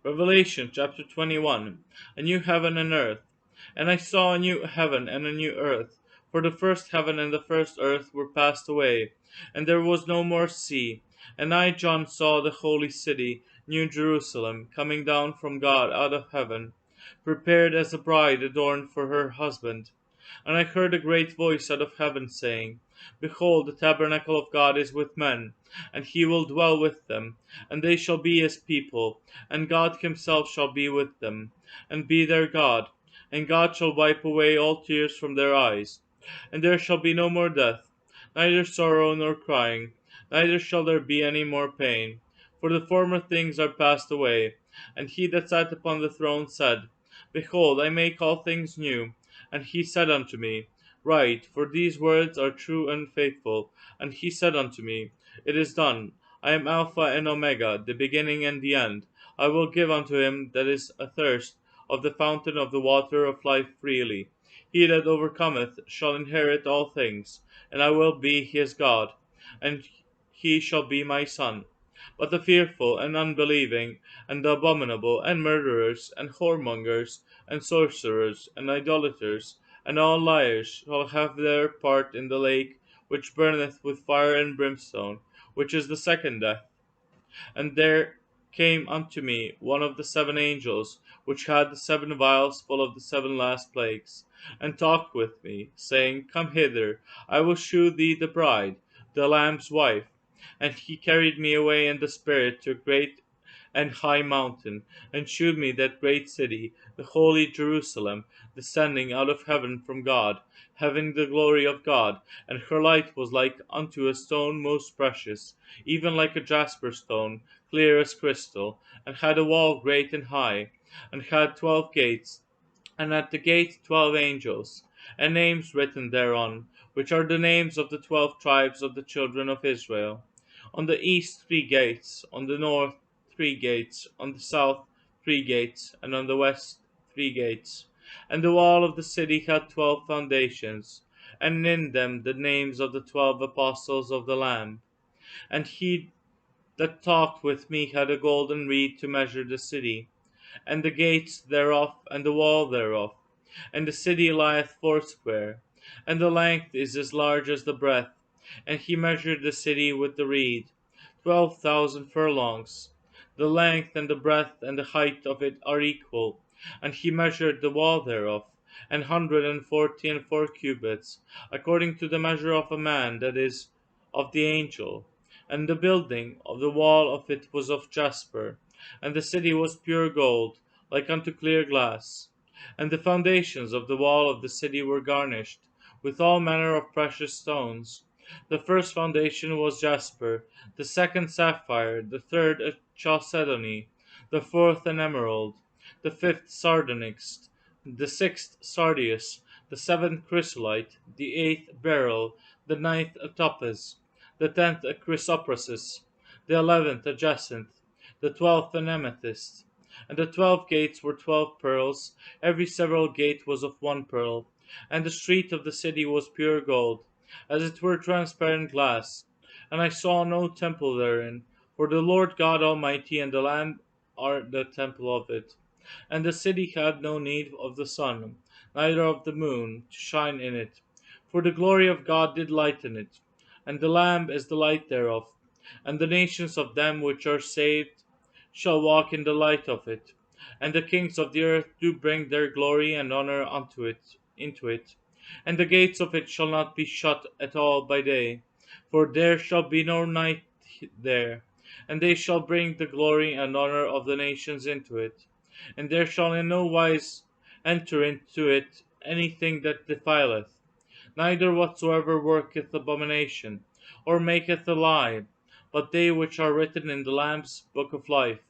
Revelation chapter 21. A new heaven and earth. And I saw a new heaven and a new earth, for the first heaven and the first earth were passed away, and there was no more sea. And I, John, saw the holy city, New Jerusalem, coming down from God out of heaven, prepared as a bride adorned for her husband. And I heard a great voice out of heaven saying, Behold, the tabernacle of God is with men, and he will dwell with them, and they shall be his people, and God himself shall be with them, and be their God. And God shall wipe away all tears from their eyes. And there shall be no more death, neither sorrow nor crying, neither shall there be any more pain. For the former things are passed away. And he that sat upon the throne said, Behold, I make all things new. And he said unto me, Write, for these words are true and faithful. And he said unto me, It is done. I am Alpha and Omega, the beginning and the end. I will give unto him that is athirst of the fountain of the water of life freely. He that overcometh shall inherit all things, and I will be his God, and he shall be my son. But the fearful and unbelieving, and the abominable, and murderers, and whoremongers, and sorcerers, and idolaters, and all liars shall have their part in the lake which burneth with fire and brimstone, which is the second death. And there came unto me one of the seven angels, which had the seven vials full of the seven last plagues, and talked with me, saying, Come hither, I will shew thee the bride, the Lamb's wife. And he carried me away in the Spirit to a great and high mountain, and shewed me that great city, the holy Jerusalem, descending out of heaven from God, having the glory of God. And her light was like unto a stone most precious, even like a jasper stone, clear as crystal, and had a wall great and high, and had 12 gates, and at the gate 12 angels, and names written thereon, which are the names of the 12 tribes of the children of Israel. On the east 3 gates, on the north 3 gates, on the south 3 gates, and on the west 3 gates. And the wall of the city had 12 foundations, and in them the names of the 12 apostles of the Lamb. And he that talked with me had a golden reed to measure the city, and the gates thereof, and the wall thereof. And the city lieth foursquare, and the length is as large as the breadth. And he measured the city with the reed, 12,000 furlongs. The length and the breadth and the height of it are equal. And he measured the wall thereof, 140 and 4 cubits, according to the measure of a man, that is, of the angel. And the building of the wall of it was of jasper, and the city was pure gold, like unto clear glass. And the foundations of the wall of the city were garnished with all manner of precious stones. The first foundation was jasper, the second sapphire, the third a chalcedony, the fourth an emerald, the fifth sardonyx, the sixth sardius, the seventh chrysolite, the eighth beryl, the ninth a topaz, the 10th a chrysoprasus, the 11th a jacinth, the 12th an amethyst. And the 12 gates were 12 pearls, every several gate was of one pearl. And the street of the city was pure gold, as it were transparent glass. And I saw no temple therein, for the Lord God Almighty and the Lamb are the temple of it. And the city had no need of the sun, neither of the moon, to shine in it, for the glory of God did lighten it. And the Lamb is the light thereof. And the nations of them which are saved shall walk in the light of it. And the kings of the earth do bring their glory and honor into it. And the gates of it shall not be shut at all by day, for there shall be no night there. And they shall bring the glory and honor of the nations into it. And there shall in no wise enter into it anything that defileth, neither whatsoever worketh abomination, or maketh a lie, but they which are written in the Lamb's book of life.